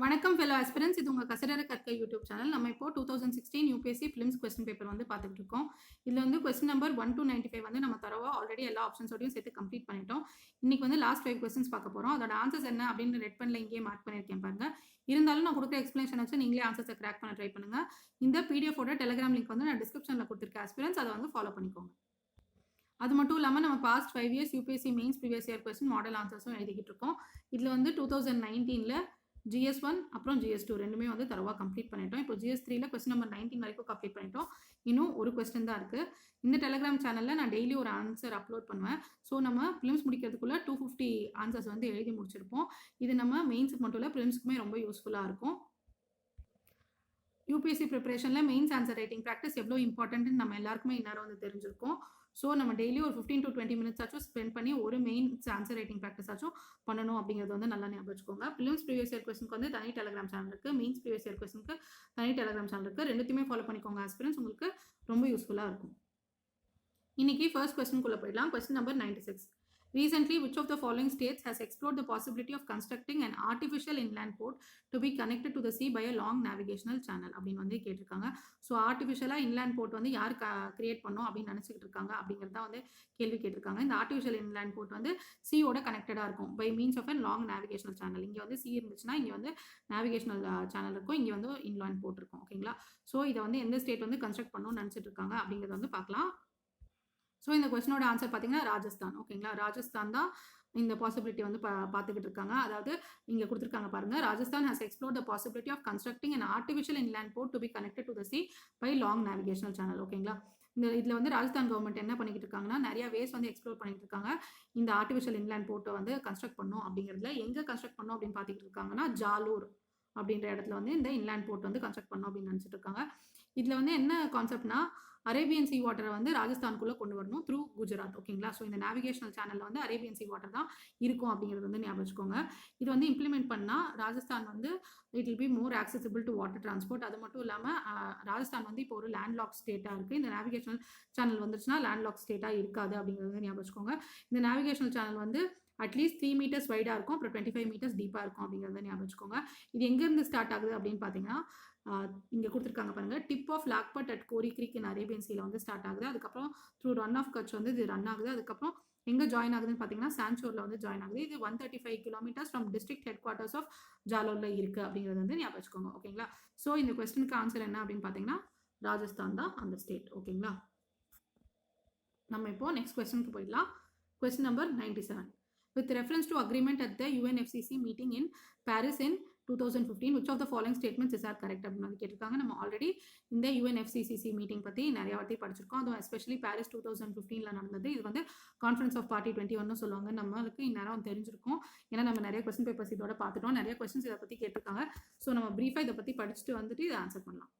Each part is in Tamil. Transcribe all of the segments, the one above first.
வணக்கம் fellow aspirants. இது உங்க கசடர கற்க யூடியூப் சேனல். நம்ம இப்போ 2016 UPSC Prelims கொஸ்டின் பேப்பர் வந்து பார்த்துட்டு இருக்கோம். இதுல வந்து கொஸ்டின் நம்பர் 1 to 95 வந்து நம்ம தரவா ஆல்ரெடி எல்லா ஆப்ஷன்ஸோடையும் சேர்த்து கம்ப்ளீட் பண்ணிட்டோம். இன்னைக்கு வந்து லாஸ்ட் 5 கொஸ்டின்ஸ் பார்க்க போறோம். அதோட ஆன்சர்ஸ் என்ன அப்படின்னு ரெட் பென்ல இங்கேயே மார்க் பண்ணியிருக்கேன் பாருங்க. இருந்தாலும் நான் கொடுக்குற எக்ஸ்பிளேஷன் வச்சு நீங்களே ஆன்சர்ஸை கிராக் பண்ண ட்ரை பண்ணுங்க. இந்த பிடிஎஃபோட டெலிகிராம் லிங்க் வந்து நான் டிஸ்கிரிப்ஷன்ல கொடுத்துருக்கேன் ஆஸ்பிரன்ஸ், அதை வந்து ஃபாலோ பண்ணிக்கோங்க. அது மட்டும் இல்லாமல் நம்ம past 5 years UPSC mains previous year question model ஆன்சர்ஸும் எழுதிக்கிட்டு இருக்கோம். இதில் வந்து 2019 GS1 அப்புறம் GS2 ரெண்டுமே வந்து தரவா கம்ப்ளீட் பண்ணிட்டோம். இப்போ GS3 கொஸ்டின் நம்பர் 19 வரைக்கும் கம்ப்ளீட் பண்ணிட்டோம். இன்னும் ஒரு கொஸ்டின் தான் இருக்குது. இந்த டெலிகிராம் சேனலில் நான் டெய்லி ஒரு ஆன்சர் அப்லோட் பண்ணுவேன். ஸோ நம்ம ப்ரிலிம்ஸ் முடிக்கிறதுக்குள்ள 250 ஆன்சர்ஸ் வந்து எழுதி முடிச்சிருப்போம். இது நம்ம மெயின்ஸுக்கு மட்டும் இல்லை, ப்ரிலிம்ஸ்க்குமே ரொம்ப யூஸ்ஃபுல்லாக இருக்கும். யூபிஎஸ்சி ப்ரிப்பரேஷனில் மெயின்ஸ் ஆன்சர் ரைட்டிங் ப்ராக்டிஸ் எவ்வளோ இம்பார்ட்டன்ட்னு நம்ம எல்லாருக்குமே இந்நேரம் வந்து தெரிஞ்சிருக்கும். ஸோ நம்ம டெய்லி ஒரு 15 to 20 மினிட்ஸ் ஆச்சும் ஸ்பெண்ட் பண்ணி ஒரு மெயின்ஸ் ஆன்சர் ரைட்டிங் ப்ராக்டிஸ் ஆச்சும் பண்ணணும் அப்படிங்கிறது வந்து நல்லா ஞாபகம் வச்சுக்கோங்க. ப்ரிலிம்ஸ் ப்ரீவியஸ் இயர் கொஸ்டினுக்கு வந்து தனி டெலிகிராம் சேனல் இருக்குது, மெயின்ஸ் ப்ரீவியஸ் இயர் கொஸ்டினுக்கு தனி டெலிகிராம் சேனல் இருக்குது. ரெண்டுத்தையுமே ஃபாலோ பண்ணிக்கோங்க ஆஸ்பிரன்ஸ், உங்களுக்கு ரொம்ப யூஸ்ஃபுல்லாக இருக்கும். இன்னைக்கு ஃபர்ஸ்ட் கொஸ்டினுக்குள்ளே போயிடலாம். Question number 96. Recently, which of the following states has explored the possibility of constructing an artificial inland port to be connected to the sea by a long navigational channel அப்படின்னு வந்து கேட்டிருக்காங்க. ஸோ ஆர்டிஃபிஷியலாக இன்லேண்ட் போர்ட் வந்து யார் கிரியேட் பண்ணோம் அப்படின்னு நினச்சிக்கிட்டு இருக்காங்க அப்படிங்கிறது தான் வந்து கேள்வி கேட்டிருக்காங்க. இந்த ஆர்டிஃபிஷியல் இன்லேண்ட் போர்ட் வந்து சியோட கனெக்டடாக இருக்கும் by means of a long navigational channel. இங்கே வந்து சி இருந்துச்சுன்னா இங்கே வந்து நேவிகேஷனல் சேனல் இருக்கும், இங்கே வந்து இன்லேண்ட் போர்ட் இருக்கும். ஓகேங்களா? ஸோ இதை வந்து எந்த ஸ்டேட் வந்து கன்ஸ்ட்ரக்ட் பண்ணணும்னு நினச்சிட்டு இருக்காங்க அப்படிங்கிறத வந்து பார்க்கலாம். ஸோ இந்த கொஸ்டினோட ஆன்சர் பார்த்தீங்கன்னா ராஜஸ்தான். ஓகேங்களா? ராஜஸ்தான் தான் இந்த பாசிபிலிட்டி வந்து பார்த்துக்கிட்டு இருக்காங்க. அதாவது இங்கே கொடுத்துருக்காங்க பாருங்க, Rajasthan has explore the possibility of constructing an artificial inland port to be connected to the sea by long navigational channel. ஓகேங்களா? இதில் வந்து ராஜஸ்தான் கவர்மெண்ட் என்ன பண்ணிக்கிட்டு இருக்காங்கன்னா, நிறைய வேஸ் வந்து எக்ஸ்ப்ளோர் பண்ணிட்டு இருக்காங்க. இந்த ஆர்டிஃபிஷியல் இன்லேண்ட் போர்ட்டை வந்து கன்ஸ்ட்ரக்ட் பண்ணும் அப்படிங்கிறதுல எங்கே கன்ஸ்ட்ரக்ட் பண்ணும் அப்படின்னு பார்த்துக்கிட்டு இருக்காங்கன்னா, ஜாலூர் அப்படின்ற இடத்துல வந்து இந்த இன்லேண்ட் போர்ட் வந்து கன்ஸ்ட்ரக்ட் பண்ணும் அப்படின்னு நினச்சிட்டு இருக்காங்க. இதில் வந்து என்ன கான்செப்ட்னா, அரேபியன் சி வாட்டரை வந்து ராஜஸ்தானுக்குள்ளே கொண்டு வரணும் த்ரூ குஜராத். ஓகேங்களா? ஸோ இந்த நேவிகேஷனல் சேனலில் வந்து அரேபியன் சி வாட்டர் தான் இருக்கும் அப்படிங்கிறது வந்து ஞாபகம் வச்சுக்கோங்க. இது வந்து இம்ப்ளிமெண்ட் பண்ணால் ராஜஸ்தான் வந்து it will be more accessible to water transport. அது மட்டும் இல்லாமல் ராஜஸ்தான் வந்து இப்போ ஒரு லேண்ட்லாக் ஸ்டேட்டாக இருக்குது. இந்த நேவிகேஷனல் சேனல் வந்துச்சுன்னா லேண்ட்லாக் ஸ்டேட்டாக இருக்காது அப்படிங்கிறது வந்து ஞாபகம் வச்சுக்கோங்க. இந்த நேவிகேஷனல் சேனல் வந்து அட்லீஸ்ட் 3 meters வைடாக இருக்கும், அப்புறம் 25 meters டீப்பாக இருக்கும் அப்படிங்கிறத ஞாபகம் வச்சுக்கோங்க. இது எங்கேருந்து ஸ்டார்ட் ஆகுது அப்படின்னு பார்த்தீங்கன்னா, இங்கே கொடுத்துருக்காங்க பாருங்க, டிப் ஆஃப் லாக்பட் அட் கோரி கிரீக் இன் அரேபியன் சீல வந்து ஸ்டார்ட் ஆகுது. அதுக்கப்புறம் த்ரூ ரன் ஆஃப் கட்ச் வந்து இது ரன் ஆகுது. அதுக்கப்புறம் எங்கே ஜாயின் ஆகுதுன்னு பார்த்தீங்கன்னா, சான்ச்சோரில் வந்து ஜாயின் ஆகுது. இது 135 kilometers from district headquarters of ஜாலோரில் இருக்குது அப்படிங்கிறது வந்து ஞாபகம் வச்சுக்கோங்க. ஓகேங்களா? ஸோ இந்த கொஸ்டினுக்கு ஆன்சர் என்ன அப்படின்னு பார்த்தீங்கன்னா, ராஜஸ்தான் தான் அந்த ஸ்டேட். ஓகேங்களா? நம்ம இப்போ நெக்ஸ்ட் கொஸ்டினுக்கு போயிடலாம். Question number 97. With reference to agreement at the UNFCCC meeting in Paris in 2015, which of the following statements is correct அப்படின்னு வந்து கேட்டிருக்காங்க. நம்ம ஆல்ரெடி இந்த UNFCCC மீட்டிங் பற்றி நிறைய வாட்டி படிச்சிருக்கோம். அதுவும் எஸ்பெஷலி பாரிஸ் 2015 நடந்தது. இது வந்து கான்ஃபரன்ஸ் ஆஃப் பார்ட்டி 21 சொல்லுவாங்க. நம்மளுக்கு இந்நேரம் தெரிஞ்சிருக்கும், ஏன்னா நம்ம நிறைய கொஸ்டின் பேப்பர்ஸ் இதோட பார்த்துட்டோம். நிறைய கொஸ்டின்ஸ் இதை பற்றி கேட்டிருக்காங்க. ஸோ நம்ம ப்ரீஃபாக இதை பற்றி படிச்சுட்டு வந்துட்டு இதை ஆன்சர் பண்ணலாம்.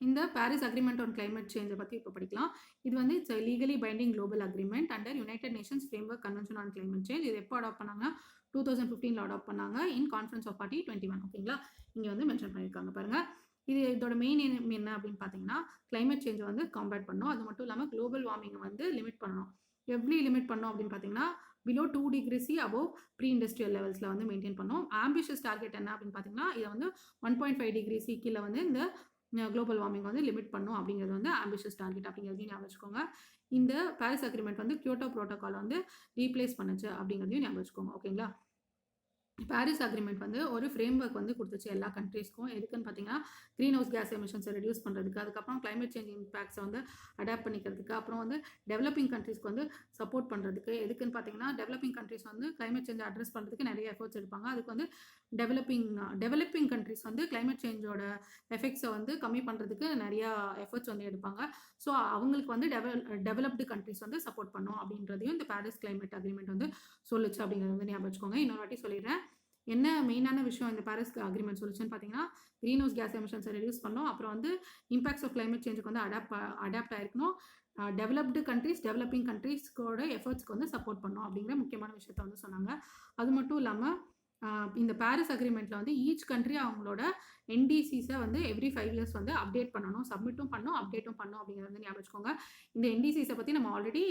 இந்த பாரிஸ் அக்ரிமெண்ட் ஆன் கிளைமேட் சேஞ்சை பற்றி இப்போ படிக்கலாம். இது வந்து it's legally binding global agreement under United Nations framework convention on climate change. இது எப்போ அடாப்ட் பண்ணாங்க? 2015 அடாப்ட் பண்ணாங்க இன் கான்ஃபரன்ஸ் ஆஃப் பார்ட்டி 21. ஓகேங்களா? இங்கே வந்து மென்ஷன் பண்ணியிருக்காங்க பாருங்க. இதோட மெயின் என்ன அப்படின்னு பார்த்தீங்கன்னா, கிளைமேட் சேஞ்சை வந்து காம்பேட் பண்ணணும். அது மட்டும் இல்லாமல் குளோபல் வார்மிங்கை வந்து லிமிட் பண்ணணும். எப்படி லிமிட் பண்ணணும் அப்படின்னு பார்த்தீங்கன்னா, below 2 degrees above pre industrial லெவல்ஸில் வந்து மெயின்டைன் பண்ணணும். ஆம்பிஷியஸ் டார்கெட் என்ன அப்படின்னு பார்த்தீங்கன்னா, இதை வந்து 1.5 degrees கீழே வந்து இந்த குளோபல் வார்மிங் வந்து லிமிட் பண்ணும் அப்படிங்கிறது வந்து ஆம்பிஷியஸ் டார்கெட் அப்படிங்கிறதையும் ஞாபகம் வச்சுக்கோங்க. இந்த பாரிஸ் அக்ரிமெண்ட் வந்து கியோட்டோ ப்ரோட்டோகால் வந்து ரீப்ளேஸ் பண்ணுச்சு அப்படிங்கிறதையும் ஞாபகம் வச்சுக்கோங்க. ஓகேங்களா? பாரிஸ் அக்ரிமெண்ட் வந்து ஒரு ஃப்ரேம் ஒர்க் வந்து கொடுத்துச்சு எல்லா கண்ட்ரீஸ்க்கும். எதுக்குன்னு பார்த்தீங்கன்னா, க்ரீன் ஹவுஸ் கேஸ் எமிஷன்ஸை ரெடியூஸ் பண்ணுறதுக்கு, அதுக்கப்புறம் கிளைமேட் சேஞ்ச் இம்பாக்ட்ஸை வந்து அடாப்ட் பண்ணிக்கிறதுக்கு, அப்புறம் வந்து டெவலப்பிங் கண்ட்ரீஸ்க்கு வந்து சப்போர்ட் பண்ணுறதுக்கு. எதுக்குன்னு பார்த்தீங்கன்னா, டெவலப்பிங் கண்ட்ரீஸ் வந்து கிளைமேட் சேஞ்சை அட்ரஸ் பண்ணுறதுக்கு நிறைய எஃபர்ட்ஸ் எடுப்பாங்க. அதுக்கு வந்து டெவலப்பிங் கண்ட்ரீஸ் வந்து கிளைமேட் சேஞ்சோட எஃபெக்ட்ஸை வந்து கம்மி பண்ணுறதுக்கு நிறையா எஃபர்ட்ஸ் வந்து எடுப்பாங்க. ஸோ அவங்களுக்கு வந்து டெவலப்டு கண்ட்ரீஸ் வந்து சப்போர்ட் பண்ணும் அப்படின்றதையும் இந்த பாரிஸ் கிளைமேட் அக்ரிமெண்ட் வந்து சொல்லுச்சு அப்படிங்கிறது வந்து ஞாபகம் வச்சுக்கோங்க. இன்னொரு வாட்டி சொல்லிடுறேன், என்ன மெயினான விஷயம் இந்த பாரிஸ் அக்ரிமெண்ட் சொல்லுச்சுன்னு பார்த்தீங்கன்னா, க்ரீன் ஹவுஸ் கேஸ் எமிஷன்ஸை ரெடியூஸ் பண்ணணும், அப்புறம் வந்து இம்பாக்ட்ஸ் ஆஃப் கிளைமேட் சேஞ்சுக்கு வந்து அடாப்ட் ஆயிருக்கணும், டெவலப்டு கண்ட்ரீஸ் டெவலப்பிங் கண்ட்ரீஸ்க்கோட எஃபர்ட்ஸ்க்கு வந்து சப்போர்ட் பண்ணணும் அப்படிங்கிற முக்கியமான விஷயத்த வந்து சொன்னாங்க. அது மட்டும் இல்லாமல் இந்த பாரிஸ் அக்ரிமெண்ட்டில் வந்து ஈச் கண்ட்ரி அவங்களோட என்டிசிஸை வந்து எவ்ரி 5 years வந்து அப்டேட் பண்ணணும், சப்மிட்டும் பண்ணணும், அப்டேட்டும் பண்ணணும் அப்படிங்கிறது வந்து ஞாபகம் வச்சுக்கோங்க. இந்த என்டிசிஸை பற்றி நம்ம ஆல்ரெடி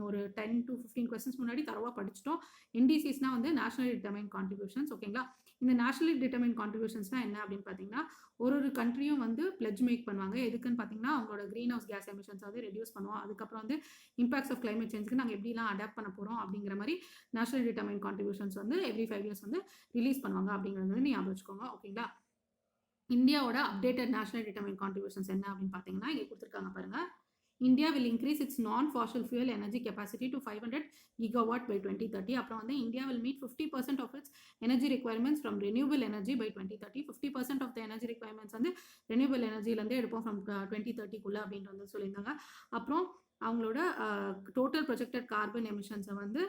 ஒரு 10 to 15 questions முன்னாடி தரவாக படிச்சிட்டோம். என்டிசிஸ்னால் வந்து நேஷனல் டிட்டர்மைன் கான்ட்ரிபியூஷன்ஸ். ஓகேங்களா? இந்த நேஷனலி டிட்டர்மைன் கான்ட்ரிபியூஷன்ஸ்னால் என்ன அப்படின்னு பார்த்தீங்கன்னா, ஒரு கண்ட்ரியும் வந்து பிளெட்ஜ் மேக் பண்ணுவாங்க. எதுக்குன்னு பார்த்தீங்கன்னா, அவங்களோட க்ரீன் ஹவுஸ் கேஸ் எமிஷன்ஸ் வந்து ரெடியூஸ் பண்ணுவோம். அதுக்கப்புறம் வந்து இம்பாக்ட்ஸ் ஆஃப் கிளைமேட் சேஞ்சுக்கு நாங்கள் எப்படிலாம் அடாப்ட் பண்ண போகிறோம் அப்படிங்கிற மாதிரி நேஷனல் டிட்டர்மைன் கான்ட்ரிபியூஷன்ஸ் வந்து எவ்ரி 5 இயர்ஸ் வந்து ரிலீஸ் பண்ணுவாங்க அப்படிங்கிறது வந்து ஞாபகம் வச்சுக்கோங்க. ஓகேங்களா? இந்தியாவோட அப்டேட்டட் நேஷனல் டிட்டர்மைன் கான்ட்ரிபியூஷன்ஸ் என்ன அப்படின்னு பார்த்தீங்கன்னா, இங்கே கொடுத்துருக்காங்க பாருங்க. India will increase its non-fossil fuel energy capacity to 500 gigawatt by 2030. அப்புறம் வந்து India will meet 50% of its energy requirements from renewable energy by 2030. 50% of the energy requirements வந்து renewable energyலேருந்து எடுப்போம் from 2030 அப்படின்ட்டு வந்து சொல்லியிருந்தாங்க. அப்புறம் அவங்களோட டோட்டல் ப்ரொஜெக்டட் கார்பன் எமிஷன்ஸை வந்து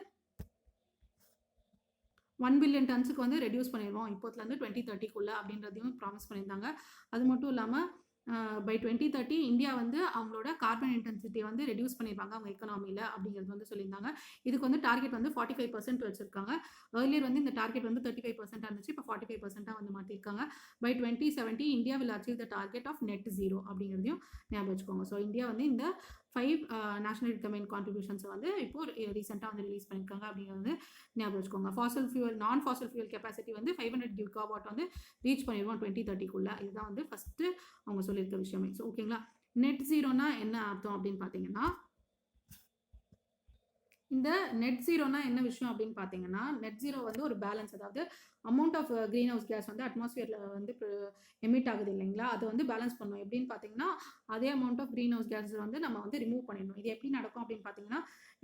1 பில்லியன் டன்ஸுக்கு வந்து ரெடியூஸ் பண்ணிடுவோம் இப்போத்துலேருந்து 2030 அப்படின்றதையும் ப்ராமிஸ் பண்ணியிருந்தாங்க. அது மட்டும் இல்லாமல் பை 2030 இந்தியா வந்து அவங்களோட கார்பன் இன்டென்சிட்டி வந்து ரெடியூஸ் பண்ணியிருப்பாங்க அவங்க எக்கனாமியில் அப்படிங்கிறது வந்து சொல்லியிருந்தாங்க. இதுக்கு வந்து டார்கெட் வந்து 45% வச்சிருக்காங்க. ஏர்லியர் வந்து இந்த டார்கெட் வந்து 35% இருந்துச்சு, இப்போ 45% வந்து மாற்றிருக்காங்க. By 2070 India will achieve the target of net zero அப்படிங்கிறதையும் ஞாபகம் வச்சுக்கோங்க. ஸோ இந்தியா வந்து இந்த 5 நேஷனல் டிட்டர்மைன் கான்ட்ரிபியூஷன்ஸை வந்து இப்போ ரீசெண்டாக வந்து ரிலீஸ் பண்ணியிருக்காங்க அப்படிங்கிறது ஞாபகம் வச்சுக்கோங்க. நான் ஃபாசல் ஃபியூல் கெப்பாசிட்டி வந்து 500 gigawatt வந்து ரீச் பண்ணிடுவோம் 2030. இதுதான் வந்து ஃபஸ்ட்டு அவங்க சொல்லியிருக்க விஷயமே. ஸோ ஓகேங்களா? நெட் ஜீரோனா என்ன அர்த்தம் அப்படின்னு பார்த்தீங்கன்னா, இந்த நெட் ஜீரோனா என்ன விஷயம் அப்படின்னு பார்த்தீங்கன்னா, நெட் ஜீரோ வந்து ஒரு பேலன்ஸ், அதாவது amount of green house gas வந்து அட்மாஸ்பியரில் வந்து எமிட் ஆகுது இல்லைங்களா, அதை வந்து பேலன்ஸ் பண்ணணும். எப்படின்னு பார்த்தீங்கன்னா, அதே amount of green house gas வந்து நம்ம வந்து ரிமூவ் பண்ணிடணும். இது எப்படி நடக்கும் அப்படின்னு பார்த்தீங்கன்னா,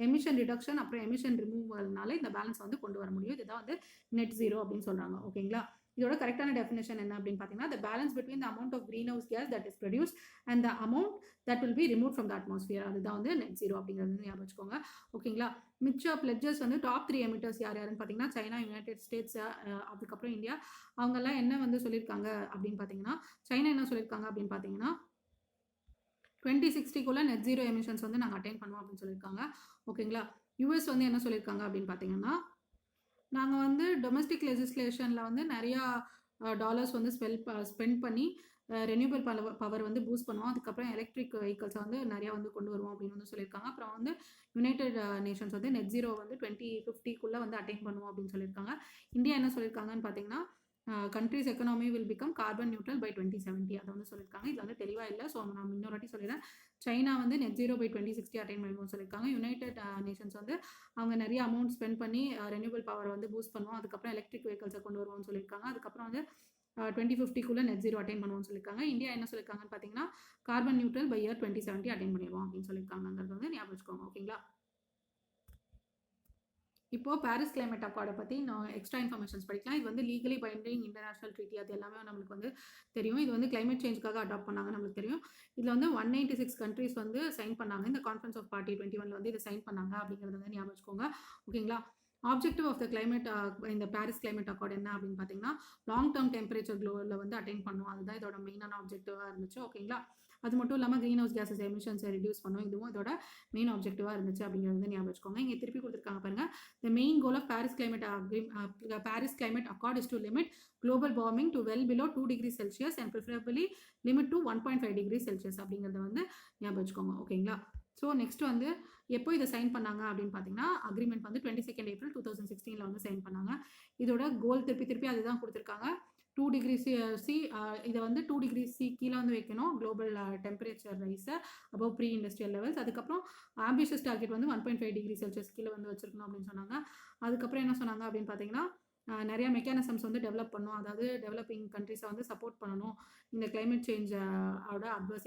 எமிஷன் ரிடக்ஷன் அப்புறம் எமிஷன் ரிமூவல்னால இந்த பேலன்ஸ் வந்து கொண்டு வர முடியும். இதுதான் வந்து நெட் ஜீரோ அப்படின்னு சொல்கிறாங்க. ஓகேங்களா? இதோட கரெக்டான டெஃபினேஷன் என்ன அப்படின்னு பார்த்தீங்கன்னா, the balance between the amount of greenhouse gas that is produced and the amount that will be removed from the atmosphere. அதுதான் வந்து நெட் ஜீரோ அப்படிங்கிறது ஞாபகம் வச்சுக்கோங்க. ஓகேங்களா? மிச்ச பிளட்ஜஸ் வந்து டாப் 3 எமிட்டர்ஸ் யாருன்னு பார்த்தீங்கன்னா, சைனா, யுனைடெட் ஸ்டேட்ஸ், அதுக்கப்புறம் இந்தியா. அவங்கெல்லாம் என்ன வந்து சொல்லியிருக்காங்க அப்படின்னு பார்த்தீங்கன்னா, சைனா என்ன சொல்லியிருக்காங்க அப்படின்னு பார்த்தீங்கன்னா, 2060 நெட் ஜீரோ எமிஷன்ஸ் வந்து நாங்கள் அட்டைன் பண்ணுவோம் அப்படின்னு சொல்லியிருக்காங்க. ஓகேங்களா? யூஎஸ் வந்து என்ன சொல்லியிருக்காங்க அப்படின்னு பார்த்தீங்கன்னா, நாங்கள் வந்து டொமஸ்டிக் லெஜிஸ்லேஷனில் வந்து நிறையா டாலர்ஸ் வந்து ஸ்பெண்ட் பண்ணி ரெனியூபிள் பவர் வந்து பூஸ்ட் பண்ணுவோம். அதுக்கப்புறம் எலக்ட்ரிக் வெஹிக்கல்ஸை வந்து நிறையா வந்து கொண்டு வருவோம் அப்படின்னு வந்து சொல்லியிருக்காங்க. அப்புறம் வந்து யுனைடெட் நேஷன்ஸ் வந்து நெட் ஜீரோ வந்து 2050 வந்து அட்டைன் பண்ணுவோம் அப்படின்னு சொல்லியிருக்காங்க. இந்தியா என்ன சொல்லியிருக்காங்கன்னு பார்த்தீங்கன்னா, countries economy will become carbon neutral by 2070 அதை வந்து சொல்லியிருக்காங்க. இதில் வந்து தெளிவாக இல்லை, ஸோ நான் இன்னொரு வாட்டி சொல்லிடுறேன். சைனா வந்து நெட் ஜீரோ பை 2060 அட்டைன் பண்ணுவோம்னு சொல்லியிருக்காங்க. யுனைடெட் நேஷன்ஸ் வந்து அவங்க நிறைய அமௌண்ட் ஸ்பெண்ட் பண்ணி ரெனியூபிள் பவர் வந்து பூஸ்ட் பண்ணுவோம், அதுக்கப்புறம் எலக்ட்ரிக் வெஹிக்கல்ஸை கொண்டு வருவோம்னு சொல்லியிருக்காங்க. அதுக்கப்புறம் வந்து 2050 நெட் ஜீரோ அட்டைன் பண்ணுவோம்னு சொல்லியிருக்காங்க. இந்தியா என்ன சொல்லியிருக்காங்கன்னு பார்த்தீங்கன்னா, carbon neutral by year 2070 attain பண்ணிடுவோம் அப்படின்னு சொல்லியிருக்காங்கிறது வந்து ஞாபகம் வச்சுக்கோங்க. ஓகேங்களா? இப்போது பாரிஸ் கிளைமேட் அக்கார்டை பற்றி நான் எக்ஸ்ட்ரா இன்ஃபர்மேஷன்ஸ் படிக்கலாம். இது வந்து லீகலி பைண்டிங் இன்டர்நேஷனல் ட்ரீட்டி, அது எல்லாமே நம்மளுக்கு வந்து தெரியும். இது வந்து கிளைமேட் சேஞ்சுக்காக அடாப்ட் பண்ணாங்க, நம்மளுக்கு தெரியும். இதில் வந்து 196 கண்ட்ரீஸ் வந்து சைன் பண்ணாங்க. இந்த கான்ஃபரன்ஸ் ஆஃப் பார்ட்டி 21 வந்து இதை சைன் பண்ணாங்க அப்படிங்கிறது வந்து ஞாபகம் வச்சுக்கோங்க. ஓகேங்களா? ஆப்ஜெக்டிவ் ஆஃப் த கிளைமேட் இந்த பாரிஸ் கிளைமேட் அக்கார்ட் என்ன அப்படின்னு பார்த்தீங்கன்னா, லாங் டேர்ம் டெம்பரேச்சர் க்ளோவில் வந்து அட்டைன் பண்ணும். அதுதான் இதோட மெயினான ஆப்ஜெக்டிவாக இருந்துச்சு. ஓகேங்களா? அது மட்டும் இல்லாமல் க்ரீன் ஹவுஸ் கேஸஸ் எமிஷன்ஸை ரெடியூஸ் பண்ணும். இதுவும் இதோட மெயின் ஆப்ஜெக்டிவாக இருந்துச்சு அப்படிங்கிறது ஞாபகம் வச்சுக்கோங்க. இங்கே திருப்பி கொடுத்துருக்காங்க பாருங்க. The main goal of Paris climate accord is to limit global warming to well below 2 degrees Celsius and preferably limit to 1.5 degrees Celsius அப்படிங்கிறத வந்து ஞாபகம் வச்சுக்கோங்க. ஓகேங்களா? ஸோ நெக்ஸ்ட் வந்து எப்போ இதை சைன் பண்ணாங்க அப்படின்னு பார்த்தீங்கன்னா, அக்ரிமெண்ட் வந்து 22 ஏப்ரல் 2016 வந்து சைன் பண்ணாங்க. இதோட கோல் திருப்பி அதுதான் கொடுத்துருக்காங்க. 2 டிகிரி சி இதை வந்து 2 டிகிரி சி கீழே வந்து வைக்கணும், குளோபல் டெம்பரேச்சர் ரைஸை அபவ் ப்ரீ இண்டஸ்ட்ரியல் லெவல்ஸ். அதுக்கப்புறம் ஆம்பிஷியஸ் டார்கெட் வந்து 1.5 டிகிரி செல்சியஸ் கீழே வந்து வச்சிருக்கணும் அப்படின்னு சொன்னாங்க. அதுக்கப்புறம் என்ன சொன்னாங்க அப்படின்னு பார்த்தீங்கன்னா, நிறையா மெக்கானிசம்ஸ் வந்து டெவலப் பண்ணணும், அதாவது டெவலப்பிங் கண்ட்ரிஸை வந்து சப்போர்ட் பண்ணணும், இந்த கிளைமேட் சேஞ்சோட அட்வர்ஸ்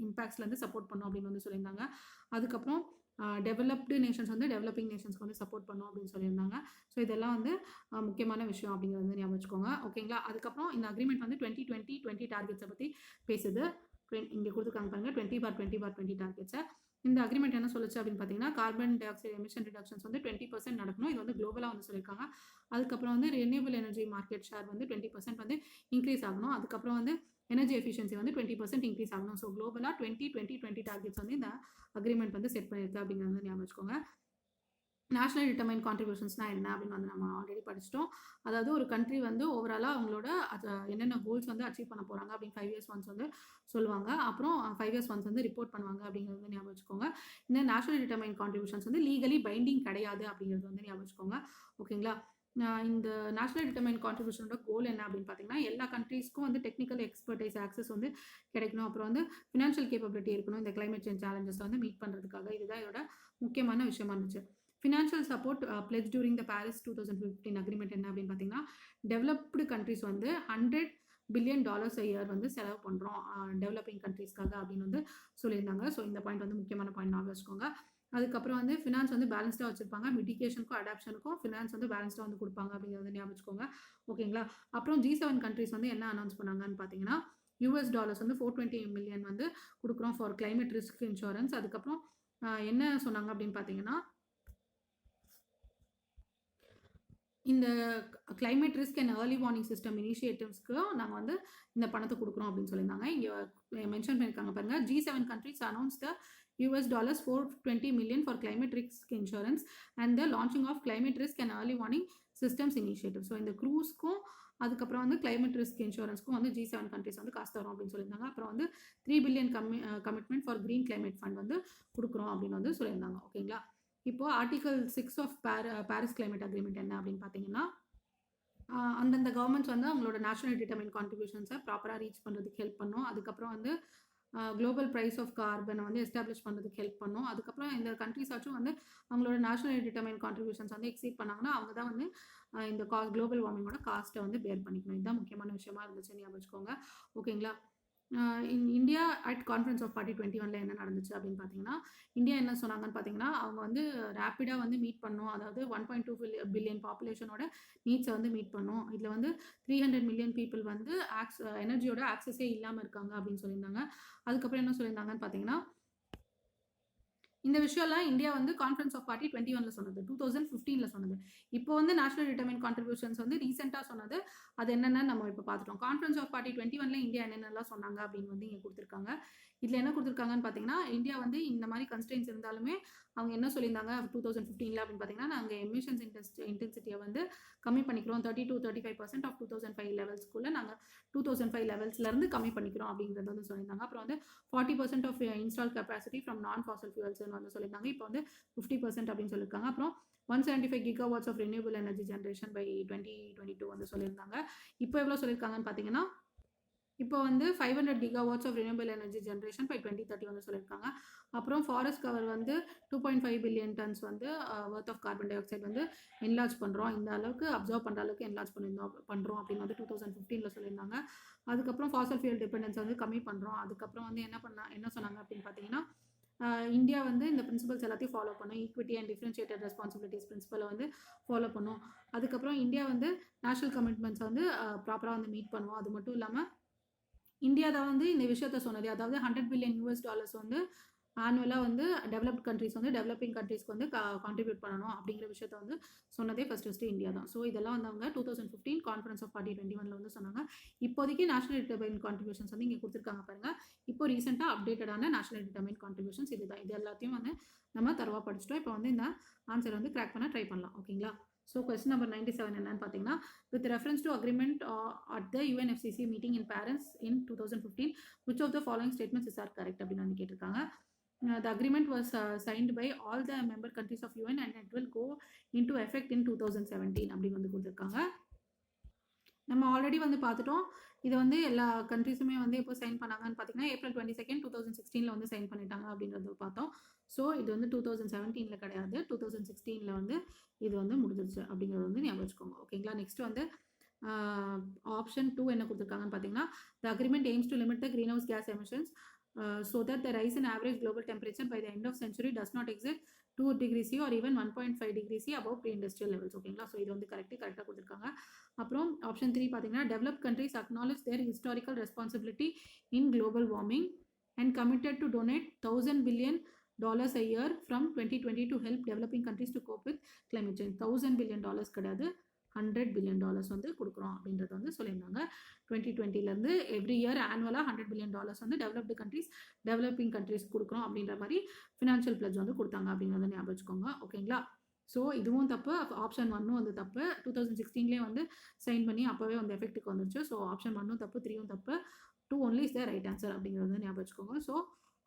இம்பேக்ட்ஸ்லேருந்து சப்போர்ட் பண்ணணும் அப்படின்னு வந்து சொல்லியிருந்தாங்க. அதுக்கப்புறம் டெவலப்டு நேஷன்ஸ் வந்து டெவலப்பிங் நேஷன்ஸ்க்கு வந்து சப்போர்ட் பண்ணும் அப்படின்னு சொல்லியிருந்தாங்க. ஸோ இதெல்லாம் வந்து முக்கியமான விஷயம் அப்படிங்கிறது வந்து ஞாபகம் வச்சுக்கோங்க. ஓகேங்களா? அதுக்கப்புறம் இந்த அக்ரிமெண்ட் வந்து 2020 டார்கெட்ஸை பற்றி பேசுது. இங்கே கொடுத்துருக்காங்க பாருங்க, 20/20/20 டார்கெட்ஸை. இந்த அக்ரிமெண்ட் என்ன சொல்லுச்சு அப்படின்னு பார்த்தீங்கன்னா, carbon di oxide emission reductions வந்து 20% நடக்கணும். இது வந்து குளோபலாக வந்து சொல்லியிருக்காங்க. அதுக்கப்புறம் வந்து ரெனியூபிள் எனர்ஜி மார்க்கெட் ஷேர் வந்து 20% வந்து இன்க்ரீஸ் ஆகணும். அதுக்கப்புறம் வந்து எனர்ஜி எஃபிஷியன்சி வந்து 20% இன்க்ரீஸ் ஆகணும். ஸோ குளோபலாக 2020 டார்கெட்ஸ் வந்து இந்த அக்ரிமெண்ட் வந்து செட் பண்ணியிருக்கு அப்படிங்கிறது ஞாபகம் வச்சுக்கோங்க. நேஷனல் டிட்டர்மைன் கான்ட்ரிபியூஷன்ஸ்னால் என்ன அப்படின்னு வந்து நம்ம ஆல்ரெடி படிச்சிட்டோம். அதாவது ஒரு கண்ட்ரி வந்து ஓவராலாக அவங்களோட என்னென்ன கோல்ஸ் வந்து அச்சீவ் பண்ண போகிறாங்க அப்படின்னு 5 இயர்ஸ் ஒன்ஸ் வந்து சொல்லுவாங்க. அப்புறம் 5 இயர்ஸ் ஒன்ஸ் வந்து ரிப்போர்ட் பண்ணுவாங்க அப்படிங்கிறது வந்து ஞாபகம் வச்சுக்கோங்க. இந்த நேஷனல் டிட்டர்மைன் கான்ட்ரிபியூஷன்ஸ் வந்து லீகலி பைண்டிங் கிடையாது அப்படிங்கிறது வந்து ஞாபகம் வச்சுக்கோங்க. ஓகேங்களா? இந்த நேஷனல் டிட்டர்மைன் கான்ட்ரிபியூஷனோட கோல் என்ன அப்படின்னு பார்த்தீங்கன்னா, எல்லா கண்ட்ரீஸ்க்கும் வந்து டெக்னிக்கல் எக்ஸ்பர்டைஸ் ஆக்சஸ் வந்து கிடைக்கணும். அப்புறம் வந்து ஃபினான்ஷியல் கேப்பபிலிட்டி இருக்கணும். இந்த கிளைமேட் சேஞ்ச் சேலஞ்சஸ் வந்து மீட் பண்ணுறதுக்காக இதுதான் இதோட முக்கியமான விஷயமா இருந்துச்சு. Financial support pledge during the Paris 2015 agreement என்ன அப்படின்னு பார்த்தீங்கன்னா, டெவலப்டு கண்ட்ரிஸ் வந்து $100 பில்லியன் இயர் வந்து செலவு பண்ணுறோம் டெவலப்பிங் கண்ட்ரீஸ்க்காக அப்படின்னு வந்து சொல்லியிருந்தாங்க. ஸோ இந்த பாயிண்ட் வந்து முக்கியமான பாயிண்ட் ஞாபகம் வச்சுக்கோங்க. அதுக்கப்புறம் வந்து ஃபினான்ஸ் வந்து பேலன்ஸ்டாக வச்சிருப்பாங்க. மிட்டிகேஷனுக்கும் அடாப்ஷனுக்கும் ஃபினான்ஸ் வந்து பேலன்ஸ்டாக வந்து கொடுப்பாங்க அப்படிங்கிறத ஞாபகம் வச்சுக்கோங்க. ஓகேங்களா? அப்புறம் G7 கண்ட்ரீஸ் வந்து என்ன அனௌன்ஸ் பண்ணாங்கன்னு பார்த்தீங்கன்னா, $420 வந்து 420 மில்லியன் வந்து கொடுக்குறோம் ஃபார் கிளைமேட் ரிஸ்க் இன்சூரன்ஸ். அதுக்கப்புறம் என்ன சொன்னாங்க அப்படின்னு பார்த்தீங்கன்னா, இந்த climate risk and early warning system இனிஷியேட்டிவ்ஸ்க்கு நாங்கள் வந்து இந்த பணத்தை கொடுக்குறோம் அப்படின்னு சொல்லியிருந்தாங்க. இங்கே மென்ஷன் பண்ணியிருக்காங்க பாருங்க. G7 countries announced the $420 million for climate risk insurance and the launching of climate risk and early warning systems initiative. So இந்த க்ரூஸ்க்கும் அதுக்கப்புறம் வந்து கிளைமேட் ரிஸ்க் இன்சூரன்ஸ்க்கும் வந்து G7 கண்ட்ரிஸ் வந்து காசு தரோம் அப்படின்னு சொல்லியிருந்தாங்க. அப்புறம் வந்து 3 billion commitment for green climate fund வந்து கொடுக்குறோம் அப்படின்னு வந்து சொல்லியிருந்தாங்க. ஓகேங்களா? இப்போ article 6 of Paris climate agreement என்ன அப்படின்னு பார்த்தீங்கன்னா, அந்தந்த கவர்மெண்ட்ஸ் வந்து அவங்களோட நேஷனல் டிட்டர்மைன் கான்ட்ரிபியூஷன்ஸை ப்ராப்பராக ரீச் பண்ணுறதுக்கு ஹெல்ப் பண்ணும். அதுக்கப்புறம் வந்து குளோபல் ப்ரைஸ் ஆஃப் கார்பனை வந்து எஸ்டாப்ளிஷ் பண்ணுறதுக்கு ஹெல்ப் பண்ணும். அதுக்கப்புறம் இந்த கண்ட்ரிஸாச்சும் வந்து அவங்களோட நேஷனல் டிட்டர்மைன் கான்ட்ரிபியூஷன்ஸ் வந்து எக்ஸீட் பண்ணாங்கன்னா அவங்க தான் வந்து இந்த குளோபல் வார்மிங்கோட காஸ்ட்டை வந்து பேர் பண்ணிக்கணும். இதுதான் முக்கியமான விஷயமா இருந்துச்சு, ஞாபகம் வச்சுக்கோங்க. ஓகேங்களா? India at conference of party 21 என்ன நடந்துச்சு அப்படின்னு பார்த்தீங்கன்னா, இந்தியா என்ன சொன்னாங்கன்னு பார்த்தீங்கன்னா, அவங்க வந்து ரேப்பிடாக வந்து மீட் பண்ணும். அதாவது 1.2 பில்லியன் பாப்புலேஷனோட நீட்ஸை வந்து மீட் பண்ணும். இதில் வந்து 300 மில்லியன் பீப்புள் வந்து எனர்ஜியோட ஆக்சஸே இல்லாமல் இருக்காங்க அப்படின்னு சொல்லியிருந்தாங்க. அதுக்கப்புறம் என்ன சொல்லியிருந்தாங்கன்னு பார்த்தீங்கன்னா, இந்த விஷயம்லாம் இந்தியா வந்து கான்ஃபரன்ஸ் ஆஃப் பார்ட்டி 21 சொன்னது, 2015 சொன்னது. இப்போ வந்து நேஷனல் டிட்டர்மைன் கான்ட்ரிபியூஷன்ஸ் வந்து ரீசெண்டாக சொன்னது. அது என்னென்னு நம்ம இப்போ பார்த்துட்டோம். கான்ஃபரன்ஸ் ஆஃப் பார்ட்டி 21 இந்தியா என்னென்னலாம் சொன்னாங்க அப்படின்னு வந்து இங்கே கொடுத்துருக்காங்க. இதில் என்ன கொடுத்துருக்காங்கன்னு பார்த்தீங்கன்னா, இந்தியா வந்து இந்த மாதிரி கன்ஸ்ட்ரெயின்ஸ் இருந்தாலுமே அவங்க என்ன சொல்லியிருந்தாங்க 2015 அப்படின்னு பார்த்தீங்கன்னா, நாங்கள் எமிஷன்ஸ் இன்டென்சிட்டியை வந்து கம்மி பண்ணிக்கிறோம். 30 to 35% ஆஃப் 2005 லெவல்ஸ்க்குள்ளே நாங்கள் 2005 லெவல்ஸ்லேருந்து கம்மி பண்ணிக்கிறோம் அப்படிங்கிறது வந்து சொல்லியிருந்தாங்க. அப்புறம் வந்து 40% ஆஃப் இன்ஸ்டால் கெப்பாசிட்டி ஃப்ரம் நான் ஃபாசல் ஃபியூல்ஸ்னு வந்து சொல்லியிருந்தாங்க. இப்போ வந்து 50% அப்படின்னு சொல்லியிருக்காங்க. அப்புறம் 175 gigawatts of renewable energy generation by 2022 வந்து சொல்லியிருந்தாங்க. இப்போ எவ்வளோ சொல்லியிருக்காங்கன்னு பார்த்தீங்கன்னா, இப்போ வந்து 500 gigawatts of renewable energy generation by 2030 வந்து சொல்லியிருக்காங்க. அப்புறம் ஃபாரஸ்ட் கவர் வந்து 2.5 பில்லியன் டன்ஸ் வந்து worth of carbon dioxide வந்து என்லார்ஜ் பண்ணுறோம். இந்த அளவுக்கு அப்சர்வ் பண்ணுற அளவுக்கு என்லார்ஜ் பண்ணுறோம் அப்படின்னு வந்து 2015 சொல்லியிருந்தாங்க. அதுக்கப்புறம் ஃபாசல் ஃபியூல் டிபெண்டன்ஸ் வந்து கம்மி பண்ணுறோம். அதுக்கப்புறம் வந்து என்ன சொன்னாங்க அப்படின்னு பார்த்தீங்கன்னா, இந்தியா வந்து இந்த பிரின்சிபல்ஸ் எல்லாத்தையும் ஃபாலோ பண்ணும். ஈக்விட்டி அண்ட் டிஃப்ரென்ஷியேட்டட் ரெஸ்பான்சிபிலிட்டிஸ் பிரின்சிபலை வந்து ஃபாலோ பண்ணும். அதுக்கப்புறம் இந்தியா வந்து நேஷனல் கமிட்மெண்ட்ஸ் வந்து ப்ராப்பராக வந்து மீட் பண்ணுவோம். அது மட்டும் இல்லாமல் இந்தியா தான் வந்து இந்த விஷயத்த சொன்னது. அதாவது $100 பில்லியன் வந்து ஆனுவலாக வந்து டெவலப்ட் கண்ட்ரிஸ் வந்து டெவலப்பிங் கண்ட்ரிஸ்க்கு வந்து கான்ட்ரிபியூட் பண்ணணும் அப்படிங்கிற விஷயத்த வந்து சொன்னதே ஃபஸ்ட்டு இந்தியா தான். ஸோ இதெல்லாம் வந்து அவங்க 2015 கான்ஃபரன்ஸ் ஆஃப் பார்ட்டி 21 வந்து சொன்னாங்க. இப்போதைக்கு நேஷனல் டிட்டர்மைன் கான்ட்ரிபியூஷன்ஸ் வந்து இங்கே கொடுத்துருக்காங்க பாருங்க. இப்போ ரீசெண்டாக அப்டேட்டடான நேஷனல் டிட்டர்மைன் கான்ட்ரிபியூஷன்ஸ் இதுதான். இது எல்லாத்தையும் வந்து நம்ம தரவாக படிச்சிட்டோம். இப்போ வந்து இந்த ஆன்சர் வந்து கிராக் பண்ண ட்ரை பண்ணலாம். ஓகேங்களா? ஸோ கொஸ்டின் நம்பர் 97 என்னன்னு பார்த்தீங்கன்னா, with reference to agreement at the UNFCCC meeting in Paris in 2015 which of the following statements is are correct அப்படின்னு வந்து கேட்டிருக்காங்க. The agreement was signed by all the member countries of UN and it will go into effect in 2017 அப்படின்னு வந்து கொடுத்துருக்காங்க. நம்ம ஆல்ரெடி வந்து பார்த்துட்டோம். இதை வந்து எல்லா கண்ட்ரிஸுமே வந்து எப்போ சைன் பண்ணாங்கன்னு பார்த்தீங்கன்னா, April 22, 2016 வந்து சைன் பண்ணிட்டாங்க அப்படின்றத பார்த்தோம். ஸோ இது வந்து 2017 கிடையாது, 2016 வந்து இது வந்து முடிஞ்சிருச்சு அப்படிங்கிறது வந்து ஞாபகம் வச்சுக்கோங்க. ஓகேங்களா? நெக்ஸ்ட் வந்து ஆப்ஷன் 2 என்ன கொடுத்துருக்காங்கன்னு பார்த்தீங்கன்னா, the agreement aims to limit the greenhouse gas emissions so that the rise in average global temperature by the end of century does not exceed 2 degrees C or even 1.5 degrees C above pre-industrial levels. ஓகேங்களா? ஸோ இது வந்து கரெக்டாக கொடுத்துருக்காங்க. அப்புறம் ஆப்ஷன் 3 பார்த்தீங்கன்னா, developed countries acknowledge their historical responsibility in global warming and committed to donate $1,000 billion a year from 2020 to help developing countries to cope with climate change. $1,000 billion கிடையாது, $100 billion வந்து கொடுக்குறோம் அப்படின்றது வந்து சொல்லியிருந்தாங்க. 2020 எவ்ரி இயர் ஆனுவலாக $100 billion வந்து டெவலப்டு கண்ட்ரிஸ் டெவலப்பிங் கண்ட்ரிஸ் கொடுக்குறோம் அப்படின்ற மாதிரி ஃபினான்ஷியல் பிளட்ஜ் வந்து கொடுத்தாங்க அப்படிங்கிறத ஞாபகம் வச்சுக்கோங்க. ஓகேங்களா? ஸோ இதுவும் தப்பு. ஆப்ஷன் 1 வந்து தப்பு. 2016 வந்து சைன் பண்ணி அப்போவே வந்து எஃபெக்ட்டுக்கு வந்துருச்சு. ஸோ ஆப்ஷன் 1 தப்பு, 3 தப்பு, 2 only is the right answer அப்படிங்கிறது ஞாபகம் வச்சுக்கோங்க. So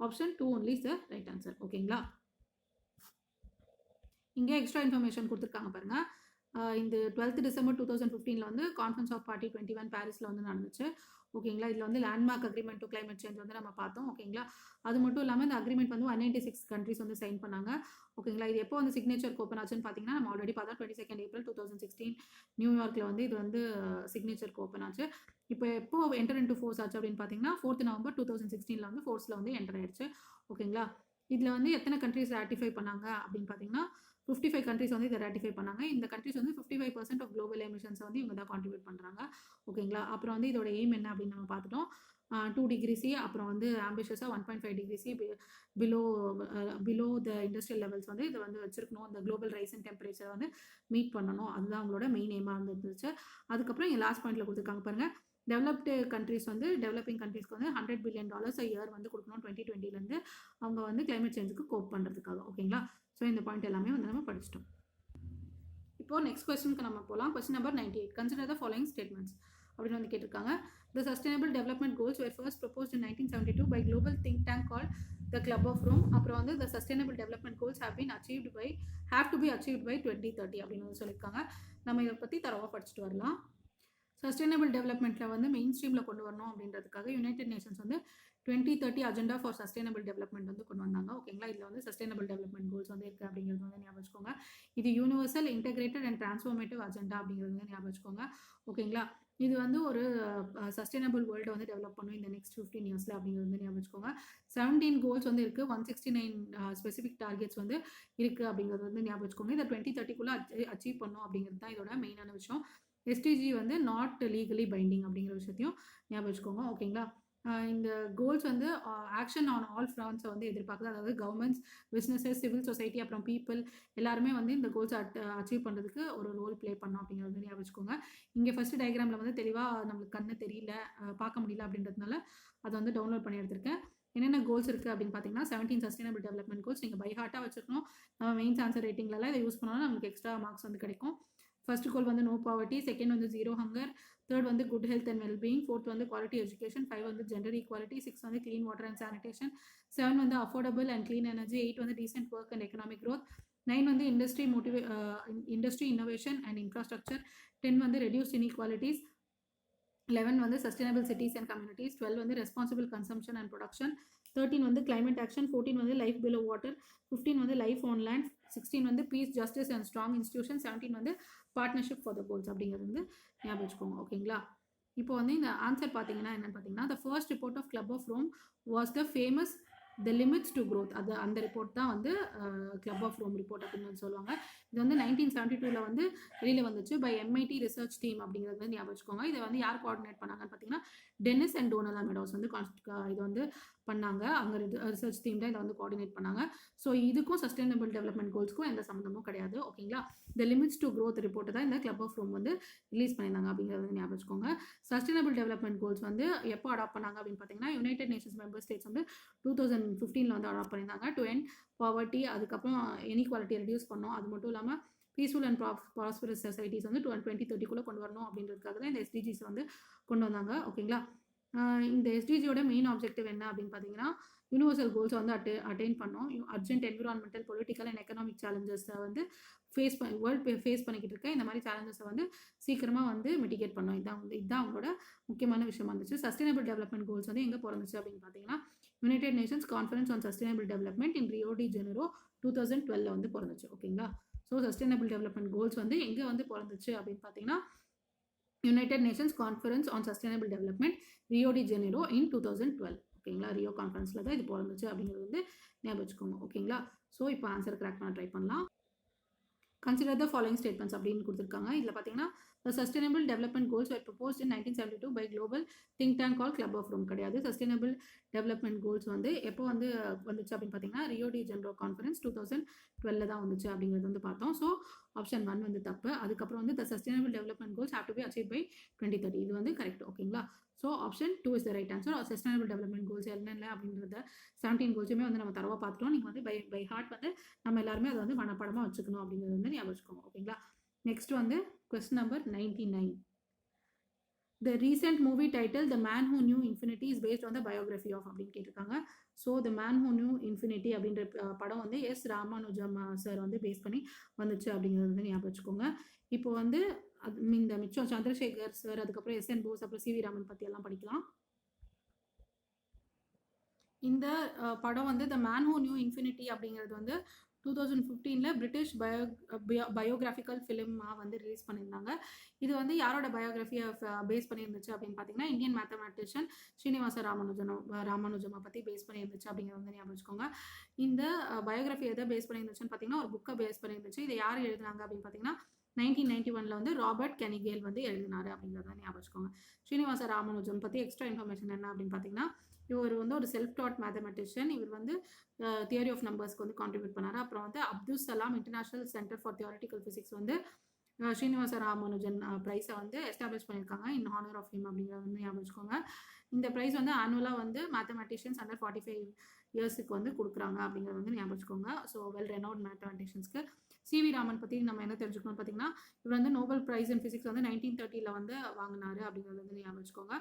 option 2 only is the right answer. ஓகேங்களா? இங்கே எக்ஸ்ட்ரா இன்ஃபர்மேஷன் கொடுத்துருக்காங்க பாருங்க. இந்த 12th December 2015 வந்து கான்ஃபரன்ஸ் ஆஃப் பார்ட்டி 21 பாரிஸில் வந்து நடந்துச்சு. ஓகேங்களா, இதில் வந்து landmark agreement to climate change வந்து நம்ம பார்த்தோம். ஓகேங்களா, அது மட்டும் இல்லாமல் இந்த அக்ரிமெண்ட் வந்து 196 கண்ட்ரிஸ் வந்து சைன் பண்ணாங்க. ஓகேங்களா, இது எப்போ வந்து சிக்னேச்சர் ஓப்பன் ஆச்சுன்னு பார்த்தீங்கன்னா நம்ம ஆல்ரெடி பார்த்தா 22 April 2016 நியூயார்க்கில் வந்து இது வந்து சிக்னேச்சருக்கு ஓப்பன் ஆச்சு. இப்போ எப்போ என்டர் இன்டு ஃபோர்ஸ் ஆச்சு அப்படின்னு பார்த்தீங்கன்னா 4th November 2016 வந்து ஃபோர்ஸில் வந்து என்டர் ஆயிடுச்சு. ஓகேங்களா, இதில் வந்து எத்தனை கண்ட்ரிஸ் ராட்டிஃபை பண்ணாங்க அப்படின்னு பார்த்தீங்கன்னா 55 கண்ட்ரிஸ் வந்து இதை ராட்டிஃபை பண்ணாங்க. இந்த கண்ட்ரிஸ் வந்து 55% ஆஃப் குளோபல் எமிஷன்ஸை வந்து இவங்க தான் கான்ட்ரிபியூட் பண்ணுறாங்க. ஓகேங்களா, அப்புறம் வந்து இதோட எய்ம் என்ன அப்படின்னு நம்ம பார்த்துட்டோம். 2 degree C, அப்புறம் வந்து ஆம்பிஷியஸாக 1.5 degree C below the industrial levels வந்து இதை வந்து வச்சிருக்கணும். இந்த குளோபல் ரைஸ் இன் டெம்பரேச்சரை வந்து மீட் பண்ணணும். அதுதான் அவங்களோட மெயின் எய்மாக இருந்துச்சு. அதுக்கப்புறம் இங்கே லாஸ்ட் பாயிண்ட்ல கொடுத்துருக்காங்க பாருங்க, டெவலப்டு கண்ட்ரிஸ் வந்து டெவலப்பிங் கண்ட்ரிஸ்க்கு வந்து $100 billion இயர் வந்து கொடுக்கணும் 2020 அவங்க வந்து கிளைமேட் சேஞ்சுக்கு கோப் பண்ணுறதுக்காக. ஓகேங்களா, ஸோ இந்த பாயிண்ட் எல்லாமே வந்து நம்ம படிச்சிட்டோம். இப்போ நெக்ஸ்ட் கொஸ்டினுக்கு நம்ம போகலாம். Question number 98. Consider the following statements அப்படின்னு வந்து கேட்டிருக்காங்க. The Sustainable Development Goals were first proposed in 1972 by global think tank called the Club of Rome. அப்புறம் வந்து the Sustainable Development Goals have to be achieved by 2030 அப்படின்னு வந்து சொல்லியிருக்காங்க. நம்ம இதை பற்றி தரவாக படிச்சுட்டு வரலாம். சஸ்டைனபிள் டெவலப்மெண்ட்டில் வந்து மெயின் ஸ்ட்ரீமில் கொண்டு வரணும் அப்படின்றதுக்காக யுனைடெட் நேஷன்ஸ் வந்து 2030 அஜெண்டா ஃபார் சஸ்டைனபிள் டெவலப்மெண்ட் வந்து கொண்டு வந்தாங்க. ஓகேங்களா, இதில் வந்து சஸ்டைனபிள் டெவலப்மெண்ட் கோல்ஸ் வந்து இருக்குது அப்படிங்கிறது வந்து ஞாபகம் வச்சுக்கோங்க. இது universal integrated and transformative agenda அப்படிங்கிறது வந்து ஞாபகம் வச்சுக்கோங்க. ஓகேங்களா, இது வந்து ஒரு சஸ்டைனபிள் வேர்ல்டை வந்து டெவலப் பண்ணும் இந்த நெக்ஸ்ட் 15 இயர்ஸில் அப்படிங்கிறது வந்து ஞாபகம் வச்சுக்கோங்க. 17 கோல்ஸ் வந்து இருக்குது, 169 ஸ்பெசிஃபிக் டார்கெட்ஸ் வந்து இருக்குது அப்படிங்கிறது வந்து ஞாபகம் வச்சுக்கோங்க. இதை 2030 அச்சீவ் பண்ணும் அப்படிங்கிறது தான் இதோட மெயினான விஷயம். எஸ்டிஜி வந்து நாட் லீகலி பைண்டிங் அப்படிங்கிற விஷயத்தையும் ஞாபகம் வச்சுக்கோங்க. ஓகேங்களா, இந்த கோல்ஸ் வந்து ஆக்ஷன் ஆன் ஆல் ஃப்ரான்ஸை வந்து எதிர்பார்க்குது. அதாவது கவர்மெண்ட்ஸ், பிஸ்னஸஸ், சிவில் சொசைட்டி, அப்புறம் பீப்புள் எல்லாருமே வந்து இந்த கோல்ஸ் அச்சீவ் பண்ணுறதுக்கு ஒரு ரோல் ப்ளே பண்ணோம் அப்படிங்கிறது வந்து ஞாபகம் வச்சுக்கோங்க. இங்கே ஃபஸ்ட்டு டயக்ராமில் வந்து தெளிவாக நம்மளுக்கு கண்ணு தெரியல, பார்க்க முடியல அப்படின்றதுனால அதை வந்து டவுன்லோட் பண்ணி எடுத்திருக்கேன். என்னென்ன கோல்ஸ் இருக்குது அப்படின்னு பார்த்தீங்கன்னா 17 சஸ்டைனபிள் டெவலப்மெண்ட் கோல்ஸ் நீங்கள் பை ஹார்ட்டாக வச்சுருக்கணும். நம்ம மெயின்ஸ் ஆன்சர் ரேட்டிங்லலாம் இதை யூஸ் பண்ணோம்னா நமக்கு எக்ஸ்ட்ரா மார்க்ஸ் வந்து கிடைக்கும். ஃபர்ஸ்ட் கோல் வந்து நோ பாவர்ட்டி, செகண்ட் வந்து ஜீரோ ஹங்கர், தேர்ட் வந்து good health and wellbeing, fourth வந்து குவாலிட்டி எஜுகேஷன், 5 வந்து ஜெண்டர் ஈக்குவாலிட்டி, 6 வந்து க்ளீன் வாட்டர் அண்ட் சானிடேஷன், 7 வந்து அஃபோர்டபுள் அண்ட் க்ளீன் எனர்ஜி, 8 வந்து decent work and economic growth, 9 வந்து இண்டஸ்ட்ரி இன்னோவேஷன் அண்ட் இன்ஃப்ராஸ்ட்ரக்சர், 10 வந்து ரெடியூஸ் இன்இக்வாலிட்டிஸ், 11 வந்து சஸ்டைனபிள் சிட்டிஸ் அண்ட் கம்யூனிட்டிஸ், 12 வந்து ரெஸ்பான்சிபிள் கன்சம்ஷன் அண்ட் ப்ரொடக்ஷன், 13 வந்து கிளைமேட் ஆக்ஷன், 14 வந்து லைஃப் பிலோ வாட்டர், 15 வந்து லைஃப் ஆன் லேண்ட், 16 வந்து peace, justice and strong institution, 17 வந்து பார்ட்னர்ஷிப் ஃபார் த கோல்ஸ் அப்படிங்கிறது வந்து ஞாபகம் வச்சுக்கோங்க. ஓகேங்களா, இப்போ வந்து இந்த ஆன்சர் பார்த்தீங்கன்னா என்னன்னு பார்த்தீங்கன்னா the first report of Club of Rome was the famous the limits to growth. அது அந்த ரிப்போர்ட் தான் வந்து கிளப் ஆஃப் ரோம் ரிப்போர்ட் அப்படின்னு வந்து சொல்லுவாங்க. இது வந்து 1972 வந்து வெளியில் வந்துச்சு பை MIT ரிசர்ச் டீம் அப்படிங்கிறது வந்து ஞாபகம் வச்சுக்கோங்க. இதை வந்து யார் கோஆர்டினேட் பண்ணாங்கன்னு பார்த்தீங்கன்னா டென்னிஸ் அண்ட் டோனலா மெடோஸ் வந்து இது வந்து பண்ணாங்க. அங்கே ரிசர்ச் டீம் தான் இதை வந்து கோஆர்டினேட் பண்ணாங்க. ஸோ இதுக்கும் சஸ்டைனபிள் டெவலப்மெண்ட் கோல்ஸ்க்கும் எந்த சம்மந்தமும் கிடையாது. ஓகேங்களா, இந்த லிமிட்ஸ் டு க்ரோத் ரிப்போர்ட் தான் இந்த கிளப் ஆஃப் ரோம் வந்து ரிலீஸ் பண்ணியிருந்தாங்க அப்படிங்கிறது வந்து ஞாபகம் வச்சுக்கோங்க. சஸ்டைனபிள் டெவலப்மெண்ட் கோல்ஸ் வந்து எப்போ அடாப்ட் பண்ணாங்க அப்படின்னு பார்த்தீங்கன்னா யுனைடெட் நேஷன்ஸ் மெம்பர் ஸ்டேட்ஸ் வந்து 2015 வந்து அடாப்ட் பண்ணியிருந்தாங்க. டு எண்ட் பாவர்ட்டி, அதுக்கப்புறம் இன்இக்வாலிட்டி ரெடியூஸ் பண்ணோம். அது மட்டும் இல்லாமல் பீஸ்ஃபுல் அண்ட் ப்ராஸ்பரஸ் சொசைட்டிஸ் வந்து 2030 கொண்டு வரணும் அப்படின்றதுக்காக தான் இந்த எஸ்டிஜிஸ் வந்து கொண்டு வந்தாங்க. ஓகேங்களா, இந்த எஸ்டிஜியோட மெயின் ஆப்ஜெக்டிவ் என்ன அப்படின்னு பார்த்தீங்கன்னா யூனிவர்சல் கோல்ஸ் வந்து அட்டைன் பண்ணோம். Urgent environmental, political and economic சேலஞ்சஸை வந்து வேர்ல்டு ஃபேஸ் பண்ணிக்கிட்டு இருக்க இந்த மாதிரி சேலஞ்சஸை வந்து சீக்கிரமாக வந்து மிட்டிகேட் பண்ணோம். இதுதான் அவங்களோட முக்கியமான விஷயமா இருந்துச்சு. சஸ்டைனபிள் டெவலப்மெண்ட் கோல்ஸ் வந்து எங்கே பிறந்துச்சு அப்படின்னு பார்த்தீங்கன்னா United Nations conference on sustainable development in Rio de Janeiro 2012 வந்து பிறந்துச்சு. ஓகேங்களா, ஸோ சஸ்டைனபிள் டெவலப்மெண்ட் கோல்ஸ் வந்து எங்கே வந்து பிறந்துச்சு அப்படின்னு பார்த்தீங்கன்னா United Nations conference on sustainable development Rio de Janeiro in 2012. ஓகேங்களா, ரியோ கான்ஃபரன்ஸில் தான் இது பிறந்துச்சு அப்படிங்கிறது வந்து ஞாபகம் வச்சுக்கோங்க. ஓகேங்களா, ஸோ இப்போ ஆன்சர் கிராக் பண்ண ட்ரை பண்ணலாம். கன்சிடர் த ஃபாலோயிங் ஸ்டேட்மெண்ட்ஸ் அப்படின்னு கொடுத்துருக்காங்க. இதில் பார்த்தீங்கன்னா the sustainable development goals were proposed in 1972 by global think tank called Club of Rome கிடையாது. சஸ்டைனபிள் டெவலப்மெண்ட் கோல்ஸ் வந்து எப்போ வந்து வந்துச்சு அப்படின்னு பார்த்தீங்கன்னா ரியோ டி ஜெனரோ கான்ஃபரன்ஸ் 2012 தான் வந்துச்சு அப்படிங்கிறது வந்து பார்த்தோம். ஸோ ஆப்ஷன் 1 வந்து தப்பு. அதுக்கப்புறம் வந்து the sustainable development goals have to be achieved by 2030 இது வந்து கரெக்ட். ஓகேங்களா, so option 2 is the right answer. Sustainable development goals என்னென்ன அப்படின்றத 17 கோல்ஸுமே வந்து நம்ம தரவாக பார்த்துட்டோம். நீங்கள் வந்து பை ஹார்ட் வந்து நம்ம எல்லாருமே அதை வந்து மனப்படமாக வச்சுக்கணும் அப்படிங்கிறது வந்து ஞாபகம் வச்சுக்கோங்க. ஓகேங்களா, நெக்ஸ்ட் வந்து question number 99. The recent movie title The Man Who Knew Infinity is based on the biography of அப்படின்னு கேட்டிருக்காங்க. So The Man Who Knew Infinity அப்படின்ற படம் வந்து எஸ் ராமானுஜம் சார் வந்து பேஸ் பண்ணி வந்துச்சு அப்படிங்கிறது வந்து ஞாபகம் வச்சுக்கோங்க. இப்போ வந்து இந்த மிச்சம் சந்திரசேகர் சார், அதுக்கப்புறம் எஸ்என் போஸ், அப்புறம் சிவி ராமன் பற்றி எல்லாம் படிக்கலாம். இந்த படம் வந்து the man who new infinity அப்படிங்கிறது வந்து 2015 பிரிட்டிஷ் பயோகிராஃபிக்கல் ஃபிலிமாக வந்து ரிலீஸ் பண்ணியிருந்தாங்க. இது வந்து யாரோட பயோகிராஃபியை பேஸ் பண்ணியிருந்துச்சு அப்படின்னு பார்த்தீங்கன்னா, இந்தியன் மேத்தமேட்டிஷியன் ஸ்ரீனிவாச ராமானுஜமை பற்றி பேஸ் பண்ணியிருந்துச்சு அப்படிங்கிறது வந்து ஞாபகம் வச்சுக்கோங்க. இந்த பயோகிராஃபி எதை பேஸ் பண்ணியிருந்துச்சுன்னு பார்த்தீங்கன்னா, ஒரு புக்கை பேஸ் பண்ணியிருந்துச்சு. இதை யார் எழுதுனாங்க அப்படின்னு பார்த்தீங்கன்னா 1991 வந்து ராபர்ட் கெனிகேல் வந்து எழுதினாரு அப்படிங்கிறத ஞாபகம் வச்சுக்கோங்க. ஸ்ரீனிவாச ராமானுஜம் பற்றி எக்ஸ்ட்ரா இன்ஃபர்மேஷன் என்ன அப்படின்னு பார்த்தீங்கன்னா, இவர் வந்து ஒரு செல்ஃப் டாட் மேத்தமெட்டிஷியன். இவர் வந்து தியரி ஆஃப் நம்பர்ஸ்க்கு வந்து கான்ட்ரிபியூட் பண்ணாரு. அப்புறம் வந்து Abdul Salam international centre for theoretical physics வந்து ஸ்ரீனிவாச ராமானுஜன் ப்ரைஸை வந்து எஸ்டாப்ளிஷ் பண்ணியிருக்காங்க இன் ஹானர் ஆஃப் ஹிம் அப்படிங்கிறத வந்து ஞாபகம் வச்சுக்கோங்க. இந்த ப்ரைஸ் வந்து ஆனுவலாக வந்து மேத்தமெட்டிஷியன்ஸ் அண்டர் 45 இயர்ஸுக்கு வந்து கொடுக்குறாங்க அப்படிங்கிறத வந்து ஞாபகம் வச்சுக்கோங்க. ஸோ வெல் ரெனவுட் மேத்தமெட்டிஷியன்ஸ்க்கு. சிவி ராமன் பற்றி நம்ம என்ன தெரிஞ்சுக்கணும்னு பார்த்தீங்கன்னா, இவர் வந்து நோபல் ப்ரைஸ் இன் ஃபிசிக்ஸ் வந்து 1930 வந்து வாங்கினாரு அப்படிங்கிறது வந்து ஞாபகம் வச்சுக்கோங்க.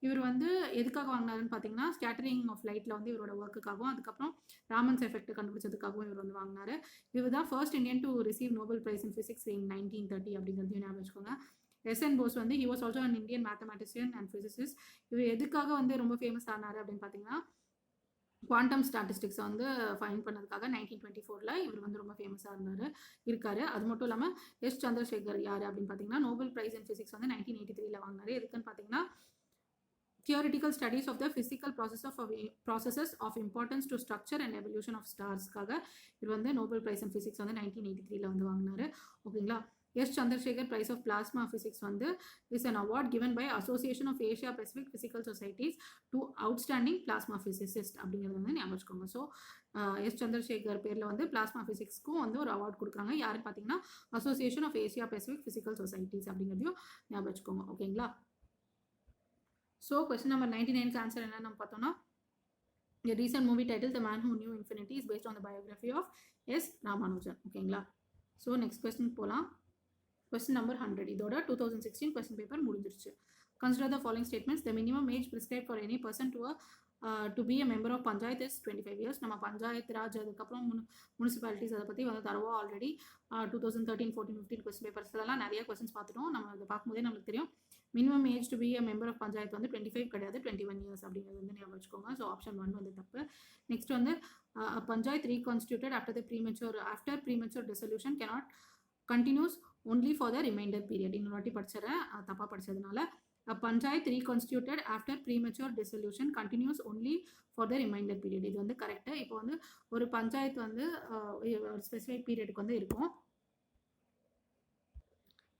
இவர் வந்து எதுக்காக வாங்கினாருன்னு பார்த்தீங்கன்னா, ஸ்கேட்டரிங் ஆஃப் லைட்டில் வந்து இவரோட ஒர்க்குக்காகவும், அதுக்கப்புறம் ராமன்ஸ் எஃபெக்ட் கண்டுபிடிச்சதுக்காகவும் இவர் வந்து வாங்கினாரு. இவர் தான் first Indian to receive Nobel prize in physics in 1930 அப்படிங்கிறதையும் ஞாபகம் வச்சுக்கோங்க. எஸ்என் போஸ் வந்து he was also an Indian mathematician and physicist. இவர் எதுக்காக வந்து ரொம்ப ஃபேமஸ் ஆனார் அப்படின்னு பார்த்தீங்கன்னா, குவாண்டம் ஸ்டாட்டிஸ்டிக்ஸ் வந்து ஃபைண்ட் பண்ணதுக்காக 1924 இவர் வந்து ரொம்ப ஃபேமஸாக இருக்காரு. அது மட்டும் இல்லாமல் எஸ் சந்திரசேகர் யார் அப்படின்னு பார்த்தீங்கன்னா, நோபல் ப்ரைஸ் இன் ஃபிசிக்ஸ் வந்து 1983 வாங்கினாரு. எதுக்குன்னு பார்த்தீங்கன்னா, theoretical studies of the physical processes of importance to structure and evolution of starsக்காக இவர் வந்து நோபல் பிரைஸ் இன் ஃபிசிக்ஸ் வந்து 1983 வந்து வாங்கினாரு. ஓகேங்களா. S Chandrasekhar prize of plasma physics வந்து is an award given by association of Asia Pacific physical societies to outstanding plasma physicist அப்படிங்கிறது வந்து ஞாபகம் வச்சுக்கோங்க. ஸோ எஸ் சந்திரசேகர் பேரில் வந்து பிளாஸ்மா ஃபிசிக்ஸ்க்கும் வந்து ஒரு அவார்ட் கொடுக்குறாங்க. யாருன்னு பார்த்தீங்கன்னா, association of Asia Pacific physical societies அப்படிங்கிறதையும் ஞாபகம் வச்சுக்கோங்க. ஓகேங்களா. ஸோ கொஸ்டின் நம்பர் 99க்கு ஆன்சர் என்ன நம்ம பார்த்தோம்னா, a recent movie titled The Man Who Knew Infinity is based on the biography of S. Ramanujan. ஓகேங்களா. ஸோ நெக்ஸ்ட் கொஸ்டின் போகலாம். Question number 100. இதோட 2016 கொஸ்டின் பேப்பர் முடிஞ்சிருச்சு. Consider the following statements. The minimum age prescribed for any person to be a member of panchayat is 25 years. நம்ம பஞ்சாயத்து ராஜ், அதுக்கப்புறம் முனிசிபாலிட்டிஸ் அதை பற்றி வந்து தரவா ஆல்ரெடி 2013, 14, 15 கொஸ்டின் பேப்பர்ஸ்லாம் நிறைய கொஸ்டின்ஸ் பார்த்துட்டோம். நம்ம அதை பார்க்கும்போதே நம்மளுக்கு தெரியும் minimum age to be a member of panchayat வந்து 25 கிடையாது, 21 இயர்ஸ் அப்படிங்கிறது வந்து ஞாபகம் வச்சுக்கோங்க. ஸோ ஆப்ஷன் 1 வந்து தப்பு. நெக்ஸ்ட் வந்து panchayat reconstituted after premature dissolution cannot continues only for the remainder period. இன்னொரு வாட்டி படிச்சிடறேன், தப்பாக படிச்சதுனால. Panchayat reconstituted after premature dissolution continues only for the remainder period. இது வந்து கரெக்டு. இப்போ வந்து ஒரு பஞ்சாயத்து வந்து ஒரு ஸ்பெசிஃபிக் பீரியடுக்கு வந்து இருக்கும்.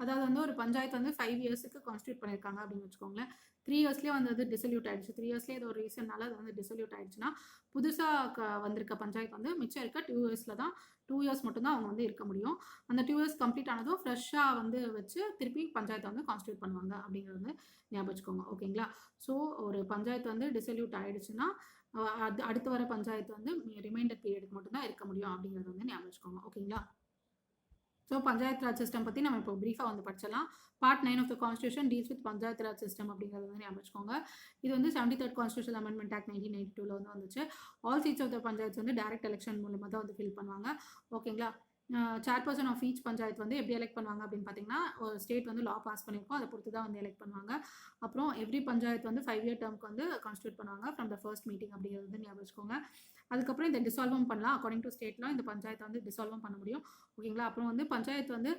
அதாவது வந்து ஒரு பஞ்சாயத்து வந்து 5 இயர்ஸுக்கு கான்ஸ்டியூட் பண்ணியிருக்காங்க அப்படின்னு வச்சுக்கோங்களேன். 3 இயர்ஸ்லேயே வந்து அது டிசல்யூட் ஆயிடுச்சு. 3 இயர்ஸ்லேயே ஏதோ ஒரு ரீசன்னால அது வந்து டிசல்யூட் ஆயிடுச்சுன்னா, புதுசாக வந்திருக்க பஞ்சாயத்து வந்து மிச்சம் இருக்க 2 இயர்ஸில் தான் 2 இயர்ஸ் மட்டும்தான் அவங்க வந்து இருக்க முடியும். அந்த 2 இயர்ஸ் கம்ப்ளீட் ஆனதும் ஃப்ரெஷ்ஷாக வந்து வச்சு திருப்பி பஞ்சாயத்தை வந்து கான்ஸ்டியூட் பண்ணுவாங்க அப்படிங்கிறது வந்து ஞாபகம் வச்சுக்கோங்க. ஓகேங்களா. ஸோ ஒரு பஞ்சாயத்து வந்து டிசல்யூட் ஆயிடுச்சுன்னா அடுத்து வர பஞ்சாயத்து வந்து ரிமைண்டர் பீரியடுக்கு மட்டும்தான் இருக்க முடியும் அப்படிங்கிறது வந்து ஞாபகம் வச்சுக்கோங்க. ஓகேங்களா. ஸோ பஞ்சாயத்து ராஜ் சிஸ்டம் பற்றி நம்ம இப்போ ப்ரீஃபாக வந்து படிச்சிடலாம். Part 9 of the constitution deals with panchayat raj system அப்படிங்கிறது வந்து ஞாபகம் வச்சுக்கோங்க. இது வந்து 73rd கான்ஸ்டியூஷன் அமெண்ட்மெண்ட் ஆக்ட் 1992 வந்து வந்துச்சு. All seats of the panchayat வந்து டைரக்ட் எலெக்ஷன் மூலமாக தான் வந்து ஃபில் பண்ணுவாங்க. ஓகேங்களா. சேர்பர்சன் ஆஃப் ஈச் பஞ்சாயத்து வந்து எப்படி எலெக்ட் பண்ணுவாங்க அப்படின்னு பார்த்தீங்கன்னா, ஒரு ஸ்டேட் வந்து லா பாஸ் பண்ணியிருக்கோம், அதை பொறுத்து தான் வந்து எலெக்ட் பண்ணுவாங்க. அப்புறம் எவ்ரி பஞ்சாயத்து வந்து 5 இயர் டேர்முக்கு வந்து கான்ஸ்டியூட் பண்ணுவாங்க ஃப்ரம் த ஃபர்ஸ்ட் மீட்டிங் அப்படிங்கிறது வந்து ஞாபகம் வச்சுக்கோங்க. அதுக்கப்புறம் இந்த டிசால்வும் பண்ணலாம். அக்கார்டிங் டு ஸ்டேட்லாம் இந்த பஞ்சாயத்தை வந்து டிசால்வும் பண்ண முடியும். ஓகேங்களா. அப்புறம் வந்து பஞ்சாயத்து வந்து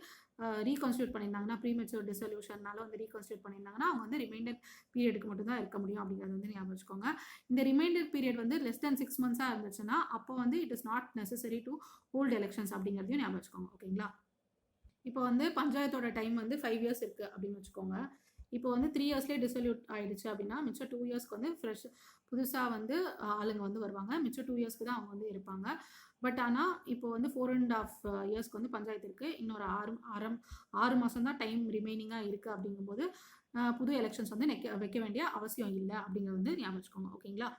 ரீகான்ஸ்டியூட் பண்ணியிருந்தாங்கன்னா, ப்ரீமெச்சூர் டிசல்யூஷனால வந்து ரீகான்ஸ்டியூட் பண்ணியிருந்தாங்கன்னா, அவங்க வந்து ரிமைண்டர் பீரியடுக்கு மட்டும் தான் இருக்க முடியும் அப்படிங்கிறது வந்து ஞாபகம் வச்சுக்கோங்க. இந்த ரிமைண்டர் பீரியட் வந்து லெஸ் தென் 6 மந்த்ஸாக இருந்துச்சுன்னா, அப்போ வந்து it is not necessary to hold elections அப்படிங்கிறதையும் ஞாபகம் வச்சுக்கோங்க. ஓகேங்களா. இப்போ வந்து பஞ்சாயத்தோட டைம் வந்து 5 இயர்ஸ் இருக்குது அப்படின்னு வச்சுக்கோங்க. இப்போ வந்து 3 இயர்ஸ்லேயே டிசல்யூட் ஆயிடுச்சு அப்படின்னா, மிச்சம் 2 இயர்ஸ்க்கு வந்து புதுசாக வந்து ஆளுங்க வந்து வருவாங்க. மிச்சம் 2 இயர்ஸ்க்கு தான் அவங்க வந்து இருப்பாங்க. பட் ஆனால் இப்போ வந்து 4.5 இயர்ஸ்க்கு வந்து பஞ்சாயத்து இருக்குது. இன்னொரு 6 மாதம் தான் டைம் ரிமைனிங்காக இருக்குது. அப்படிங்கும்போது புது எலெக்ஷன்ஸ் வந்து வைக்க வேண்டிய அவசியம் இல்லை அப்படிங்கிறது வந்து ஞாபகம் வச்சுக்கோங்க. ஓகேங்களா.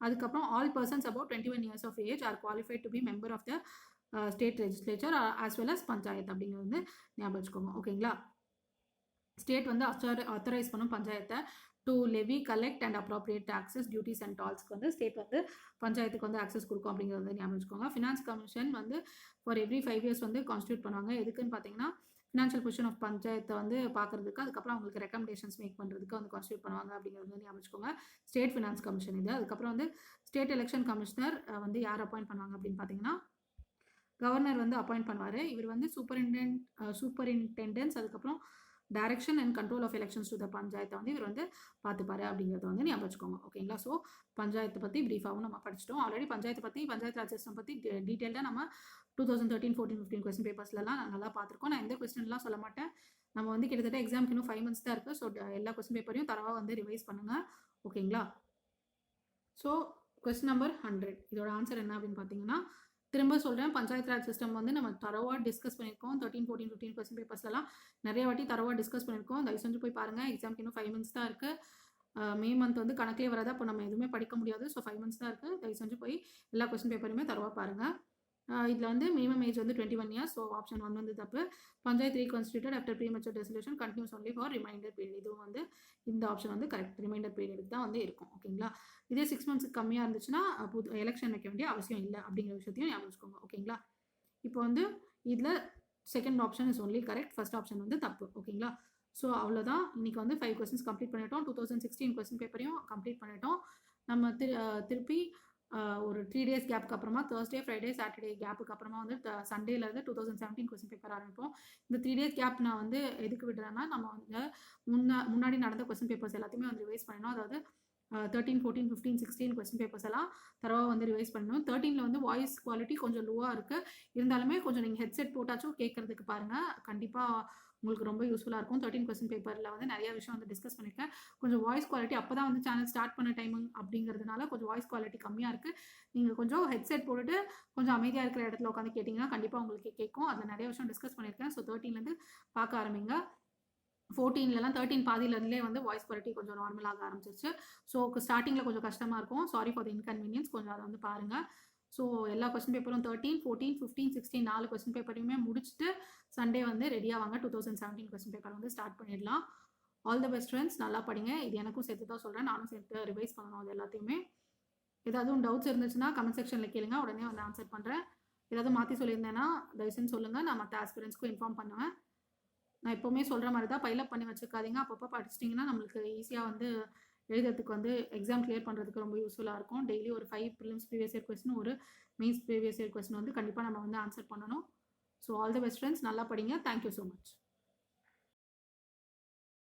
அதுக்கப்புறம் all persons about 21 years of age are qualified to be member of the state legislature as well as panchayat அப்படிங்கிறது வந்து ஞாபகம் வச்சுக்கோங்க. ஓகேங்களா. ஸ்டேட் வந்து ஆத்தரைஸ் பண்ணும் பஞ்சாயத்தை to levy collect and appropriate taxes duties and டால்ஸ்க்கு வந்து ஸ்டேட் வந்து பஞ்சாயத்துக்கு வந்து ஆக்சஸ் கொடுக்கும் அப்படிங்கிறது வந்து ஞாபகம் வச்சுக்கோங்க. ஃபினான்ஸ் கமிஷன் வந்து ஃபார் எவ்ரி 5 இயர்ஸ் வந்து கான்ஸ்டியூட் பண்ணுவாங்க. எதுக்குன்னு பார்த்தீங்கன்னா, ஃபினான்ஷியல் பொசிஷன் ஆஃப் பஞ்சாயத்தை வந்து பார்க்குறதுக்கு, அதுக்கப்புறம் அவங்களுக்கு ரெக்கமெண்டேஷன்ஸ் மேக் பண்ணுறதுக்கு வந்து கான்ஸ்டியூட் பண்ணுவாங்க அப்படிங்கிறது வந்து ஞாபகம் வச்சுக்கோங்க. ஸ்டேட் ஃபினான்ஸ் கமிஷன் இது. அதுக்கப்புறம் வந்து ஸ்டேட் எலெக்ஷன் கமிஷனர் வந்து யார் அப்பாயிண்ட் பண்ணுவாங்க அப்படின்னு பார்த்தீங்கன்னா, கவர்னர் வந்து அப்பாயிண்ட் பண்ணுவார். இவர் வந்து சூப்பரிண்டெண்டன்ஸ் அதுக்கப்புறம் direction and control of elections to the பஞ்சாயத்தை வந்து இவர் வந்து பார்த்துப்பாரு அப்படிங்கிறத வந்து ஞாபகம் வச்சுக்கோங்க. ஓகேங்களா? ஸோ பஞ்சாயத்தை பற்றி ப்ரீஃபாகவும் நம்ம படிச்சிட்டோம். ஆல்ரெடி பஞ்சாயத்து ராஜ் சிஸ்டம் பற்றி டீட்டெயிலாக நம்ம 2013, 14, 15 கொஸ்டின் பேப்பர்ஸ்லாம் நல்லா பார்த்துருக்கோம். நான் எந்த கொஸ்டின்லாம் சொல்ல மாட்டேன். நம்ம வந்து கிட்டத்தட்ட எக்ஸாமுக்கு இன்னும் 5 months தான் இருக்குது. ஸோ எல்லா கொஸ்டின் பேப்பரையும் தரவாக வந்து ரிவைஸ் பண்ணுங்கள். ஓகேங்களா? ஸோ கொஸ்டின் நம்பர் 100 இதோட ஆன்சர் என்ன அப்படின்னு பார்த்தீங்கன்னா, திரும்ப சொல்கிறேன், பஞ்சாயத்து ராஜ் சிஸ்டம் வந்து நம்ம தரவாக டிஸ்கஸ் பண்ணியிருக்கோம். 13, 14, 15 கொஸ்டின் பேப்பர்ஸ்லாம் நிறைய வாட்டி தரவாக டிஸ்கஸ் பண்ணியிருக்கோம். தயவு செஞ்சு போய் பாருங்கள். எக்ஸாமுக்கு இன்னும் 5 months தான் இருக்குது. மே மந்த் வந்து கணக்கிலே வராது. அப்போ நம்ம எதுவுமே படிக்க முடியாது. ஸோ 5 months தான் இருக்குது. தயவு செஞ்சு போய் எல்லா கொஸ்டின் பேப்பருமே தரவாக பாருங்கள். இதில் வந்து மினிமம் ஏஜ் வந்து 21 years. ஸோ ஆப்ஷன் 1 வந்து தப்பு. Panchayat reconstituted after premature dissolution continues only for remainder period. இதுவும் வந்து இந்த ஆப்ஷன் வந்து கரெக்ட். ரிமைண்டர் பீரியடுக்கு தான் வந்து இருக்கும். ஓகேங்களா? இதே 6 months கம்மியாக இருந்துச்சுன்னா எலெக்ஷன் வைக்க வேண்டிய அவசியம் இல்லை அப்படிங்கிற விஷயத்தையும் ஞாபகம் வச்சுக்கோங்க. ஓகேங்களா? இப்போ வந்து இதில் second option is only correct. First option வந்து தப்பு. ஓகேங்களா? ஸோ அவ்வளோதான். இன்னைக்கு வந்து 5 questions கம்ப்ளீட் பண்ணிட்டோம். 2016 கொஸ்டின் பேப்பரையும் கம்ப்ளீட் பண்ணிட்டோம். நம்ம திருப்பி ஒரு 3 days கேப்புக்கு அப்புறமா Thursday, Friday, Saturday கேப்புக்கு அப்புறமா வந்து சண்டேலேருந்து 2017 கொஸ்டின் பேப்பர் ஆரம்பிப்போம். இந்த 3 days கேப் நான் வந்து எதுக்கு விடுறேன்னா, நம்ம வந்து முன்னாடி நடந்த கொஸ்டின் பேப்பர்ஸ் எல்லாத்தையுமே வந்து ரிவைஸ் பண்ணணும். அதாவது 13, 14, 15, 16 கொஸ்டின் பேப்பர்ஸ் எல்லாம் தரவாக வந்து ரிவைஸ் பண்ணணும். 13ல் வந்து வாய்ஸ் குவாலிட்டி கொஞ்சம் லோவாக இருக்குது. இருந்தாலுமே கொஞ்சம் நீங்கள் ஹெட்செட் போட்டாச்சும் கேட்கறதுக்கு பாருங்கள். கண்டிப்பாக உங்களுக்கு ரொம்ப யூஸ்ஃபுல்லாக இருக்கும். 13 கொஸ்டின் பேப்பரில் வந்து நிறைய விஷயம் வந்து டிஸ்கஸ் பண்ணியிருக்கேன். கொஞ்சம் வாய்ஸ் குவாலிட்டி அப்போ தான் வந்து சேனல் ஸ்டார்ட் பண்ண டைமிங் அப்படிங்கிறதுனால கொஞ்சம் வாய்ஸ் குவாலிட்டி கம்மியாக இருக்குது. நீங்கள் கொஞ்சம் ஹெட்செட் போட்டுட்டு கொஞ்சம் அமைதியாக இருக்கிற இடத்துல உட்காந்து கேட்டிங்கன்னா கண்டிப்பாக உங்களுக்கு கேட்கும். அதில் நிறைய விஷயம் டிஸ்கஸ் பண்ணியிருக்கேன். ஸோ 13லேருந்து பார்க்க ஆரம்பிங்க. 14லலாம் 13 பாதியிலேருந்தே வந்து வாய்ஸ் குவாலிட்டி கொஞ்சம் நார்மலாக ஆரம்பிச்சிருச்சு. ஸோ ஸ்டார்டிங்கில் கொஞ்சம் கஷ்டமாக இருக்கும். Sorry for the inconvenience. கொஞ்சம் அதை வந்து பாருங்கள். ஸோ எல்லா கொஸ்டின் பேப்பரும் 13, 14, 15, 16 4 கொஸ்டின் பேப்பரையுமே முடிச்சுட்டு சண்டே வந்து ரெடியாக வாங்க. 2017 கொஸ்டின் பேப்பர் வந்து ஸ்டார்ட் பண்ணிடலாம். All the best friends. நல்லா படிங்க. இது எனக்கும் சேர்த்து தான் சொல்கிறேன். நானும் சேர்த்து ரிவைஸ் பண்ணணும் அது எல்லாத்தையுமே. ஏதாவது டவுட்ஸ் இருந்துச்சுன்னா கமெண்ட் செக்ஷனில் கேளுங்க. உடனே வந்து ஆன்சர் பண்ணுறேன். ஏதாவது மாற்றி சொல்லியிருந்தேன்னா தயவுசெய்து சொல்லுங்கள். நான் மற்ற ஆஸ்பிரன்ஸ்க்கும் இன்ஃபார்ம் பண்ணுவேன். நான் எப்போவுமே சொல்கிற மாதிரி தான் பைலப் பண்ணி வச்சுக்காதீங்க. அப்பப்போ படிச்சிட்டிங்கன்னா நம்மளுக்கு ஈஸியாக வந்து எழுதுறதுக்கு வந்து எக்ஸாம் கிளியர் பண்ணுறதுக்கு ரொம்ப யூஸ்ஃபுல்லாக இருக்கும். டெய்லி ஒரு 5 ப்ரிலிம்ஸ் ப்ரீவியஸ் இயர் கொஸ்டின், ஒரு மெயின்ஸ் ப்ரீவியஸ் இயர் கொஸ்டின் வந்து கண்டிப்பாக நம்ம வந்து ஆன்சர் பண்ணணும். So all the best friends. நல்லா படிங்க. Thank you so much.